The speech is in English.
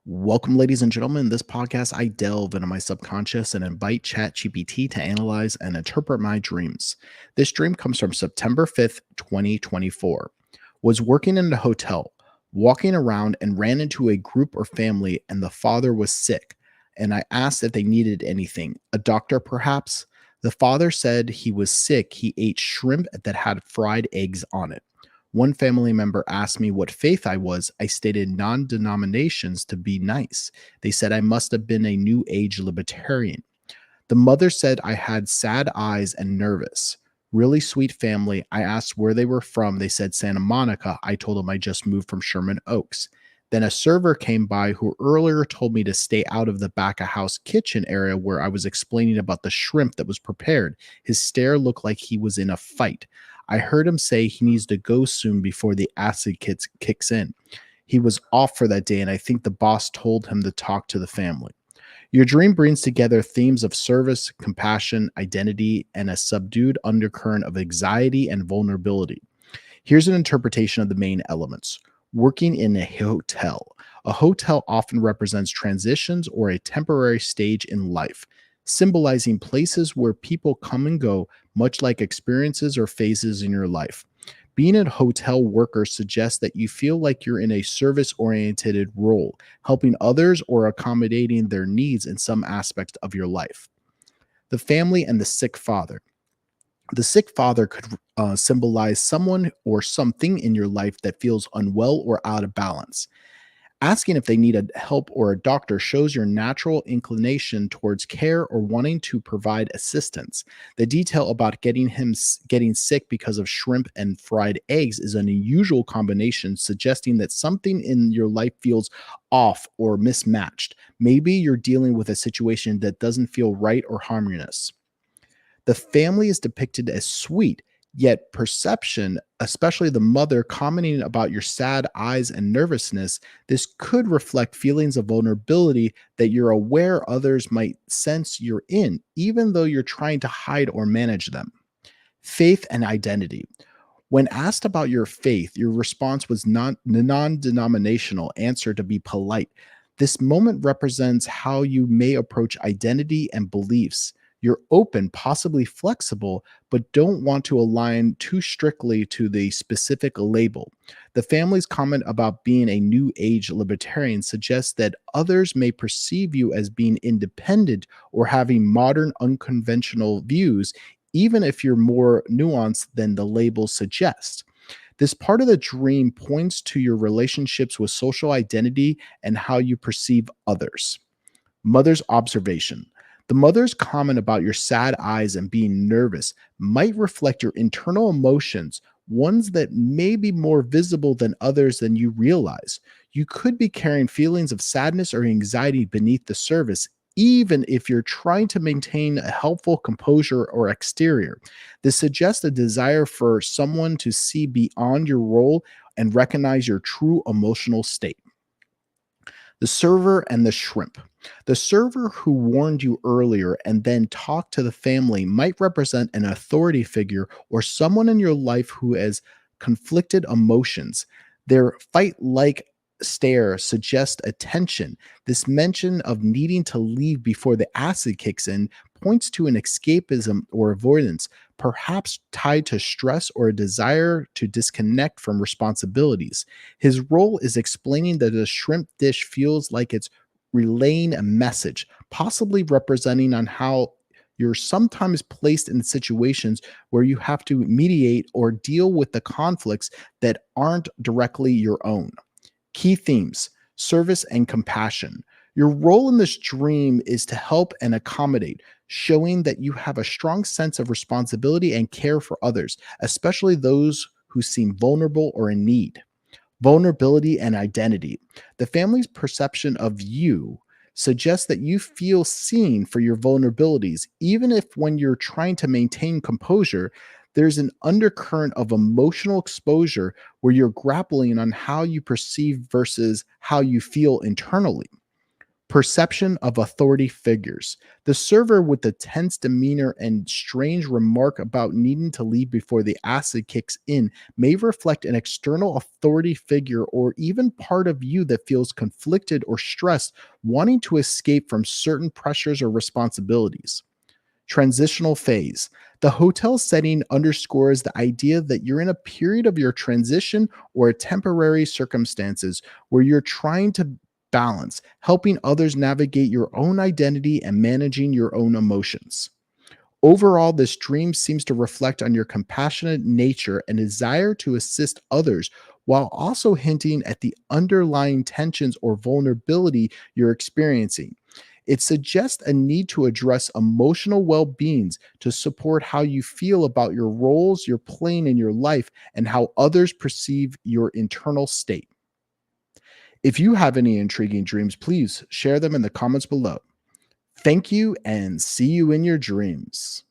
Welcome, ladies and gentlemen. In this podcast, I delve into my subconscious and invite ChatGPT to analyze and interpret my dreams. This dream comes from September 5th, 2024. Was working in a hotel, walking around and ran into a group or family, and the father was sick. And I asked if they needed anything. A doctor, perhaps? The father said he was sick. He ate shrimp that had fried eggs on it. One family member asked me what faith I was. I stated non denominations to be nice. They said I must have been a New Age libertarian. The mother said I had sad eyes and nervous. Really sweet family. I asked where they were from. They said Santa Monica. I told them I just moved from Sherman Oaks. Then a server came by who earlier told me to stay out of the back of house kitchen area where I was explaining about the shrimp that was prepared. His stare looked like he was in a fight. I heard him say he needs to go soon before the acid kicks in. He was off for that day, and I think the boss told him to talk to the family. Your dream brings together themes of service, compassion, identity, and a subdued undercurrent of anxiety and vulnerability. Here's an interpretation of the main elements. Working in a hotel. A hotel often represents transitions or a temporary stage in life, symbolizing places where people come and go, much like experiences or phases in your life. Being a hotel worker suggests that you feel like you're in a service oriented role, helping others or accommodating their needs in some aspect of your life. The family and the sick father. The sick father could symbolize someone or something in your life that feels unwell or out of balance. Asking if they need a help or a doctor shows your natural inclination towards care or wanting to provide assistance. The detail about getting sick because of shrimp and fried eggs is an unusual combination, suggesting that something in your life feels off or mismatched. Maybe you're dealing with a situation that doesn't feel right or harmonious. The family is depicted as sweet, yet perception, especially the mother commenting about your sad eyes and nervousness, this could reflect feelings of vulnerability that you're aware others might sense you're in, even though you're trying to hide or manage them. Faith and identity. When asked about your faith, your response was non denominational answer to be polite. This moment represents how you may approach identity and beliefs. You're open, possibly flexible, but don't want to align too strictly to the specific label. The family's comment about being a new age libertarian suggests that others may perceive you as being independent or having modern, unconventional views, even if you're more nuanced than the labels suggest. This part of the dream points to your relationships with social identity and how you perceive others. Mother's observation. The mother's comment about your sad eyes and being nervous might reflect your internal emotions, ones that may be more visible than others than you realize. You could be carrying feelings of sadness or anxiety beneath the surface, even if you're trying to maintain a helpful composure or exterior. This suggests a desire for someone to see beyond your role and recognize your true emotional state. The server and the shrimp. The server who warned you earlier and then talked to the family might represent an authority figure or someone in your life who has conflicted emotions. Their fight like stare suggests attention. This mention of needing to leave before the acid kicks in points to an escapism or avoidance, perhaps tied to stress or a desire to disconnect from responsibilities. His role is explaining that a shrimp dish feels like it's relaying a message, possibly representing on how you're sometimes placed in situations where you have to mediate or deal with the conflicts that aren't directly your own. Key themes: service and compassion. Your role in this dream is to help and accommodate, showing that you have a strong sense of responsibility and care for others, especially those who seem vulnerable or in need. Vulnerability and identity. The family's perception of you suggests that you feel seen for your vulnerabilities, even if when you're trying to maintain composure, there's an undercurrent of emotional exposure where you're grappling on how you perceive versus how you feel internally. Perception of authority figures. The server with the tense demeanor and strange remark about needing to leave before the acid kicks in may reflect an external authority figure or even part of you that feels conflicted or stressed, wanting to escape from certain pressures or responsibilities. Transitional phase. The hotel setting underscores the idea that you're in a period of your transition or a temporary circumstances where you're trying to balance, helping others navigate your own identity and managing your own emotions. Overall, this dream seems to reflect on your compassionate nature and desire to assist others while also hinting at the underlying tensions or vulnerability you're experiencing. It suggests a need to address emotional well beings to support how you feel about your roles you're playing in your life and how others perceive your internal state. If you have any intriguing dreams, please share them in the comments below. Thank you and see you in your dreams.